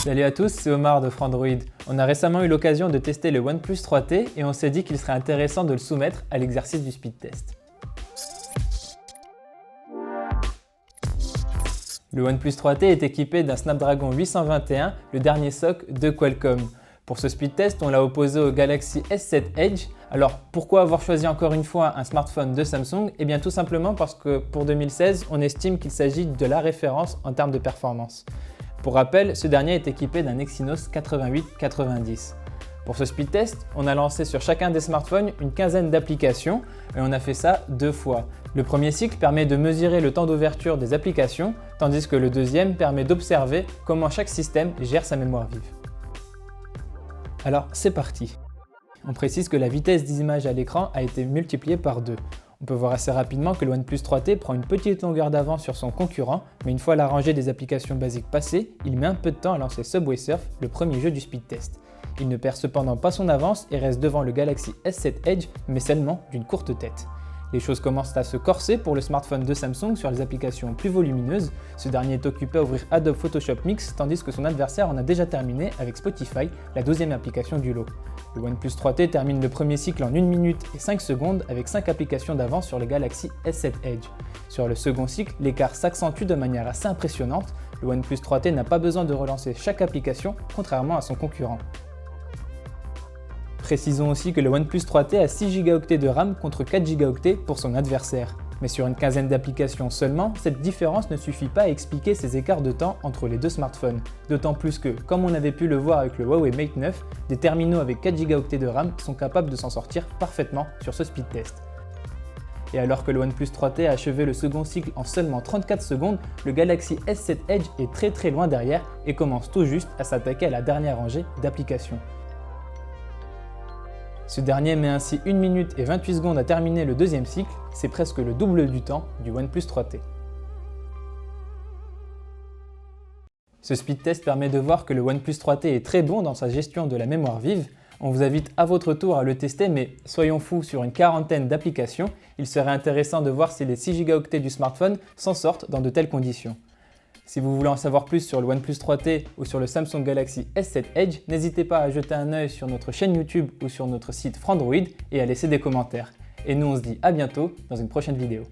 Salut à tous, c'est Omar de Frandroid. On a récemment eu l'occasion de tester le OnePlus 3T et on s'est dit qu'il serait intéressant de le soumettre à l'exercice du speed test. Le OnePlus 3T est équipé d'un Snapdragon 821, le dernier SoC de Qualcomm. Pour ce speed test, on l'a opposé au Galaxy S7 Edge. Alors pourquoi avoir choisi encore une fois un smartphone de Samsung? Eh bien tout simplement parce que pour 2016, on estime qu'il s'agit de la référence en termes de performance. Pour rappel, ce dernier est équipé d'un Exynos 8890. Pour ce speed test, on a lancé sur chacun des smartphones une quinzaine d'applications et on a fait ça 2 fois. Le premier cycle permet de mesurer le temps d'ouverture des applications, tandis que le deuxième permet d'observer comment chaque système gère sa mémoire vive. Alors c'est parti. On précise que la vitesse des images à l'écran a été multipliée par 2. On peut voir assez rapidement que le OnePlus 3T prend une petite longueur d'avance sur son concurrent, mais une fois la rangée des applications basiques passée, il met un peu de temps à lancer Subway Surf, le premier jeu du speed test. Il ne perd cependant pas son avance et reste devant le Galaxy S7 Edge, mais seulement d'une courte tête. Les choses commencent à se corser pour le smartphone de Samsung sur les applications plus volumineuses. Ce dernier est occupé à ouvrir Adobe Photoshop Mix, tandis que son adversaire en a déjà terminé avec Spotify, la 12e application du lot. Le OnePlus 3T termine le premier cycle en 1 minute et 5 secondes avec 5 applications d'avance sur le Galaxy S7 Edge. Sur le second cycle, l'écart s'accentue de manière assez impressionnante. Le OnePlus 3T n'a pas besoin de relancer chaque application, contrairement à son concurrent. Précisons aussi que le OnePlus 3T a 6 Go de RAM contre 4 Go pour son adversaire. Mais sur une quinzaine d'applications seulement, cette différence ne suffit pas à expliquer ces écarts de temps entre les deux smartphones. D'autant plus que, comme on avait pu le voir avec le Huawei Mate 9, des terminaux avec 4 Go de RAM sont capables de s'en sortir parfaitement sur ce speed test. Et alors que le OnePlus 3T a achevé le second cycle en seulement 34 secondes, le Galaxy S7 Edge est très loin derrière et commence tout juste à s'attaquer à la dernière rangée d'applications. Ce dernier met ainsi 1 minute et 28 secondes à terminer le deuxième cycle, c'est presque le double du temps du OnePlus 3T. Ce speed test permet de voir que le OnePlus 3T est très bon dans sa gestion de la mémoire vive. On vous invite à votre tour à le tester, mais soyons fous, sur une quarantaine d'applications, il serait intéressant de voir si les 6 Go du smartphone s'en sortent dans de telles conditions. Si vous voulez en savoir plus sur le OnePlus 3T ou sur le Samsung Galaxy S7 Edge, n'hésitez pas à jeter un œil sur notre chaîne YouTube ou sur notre site Frandroid et à laisser des commentaires. Et nous on se dit à bientôt dans une prochaine vidéo.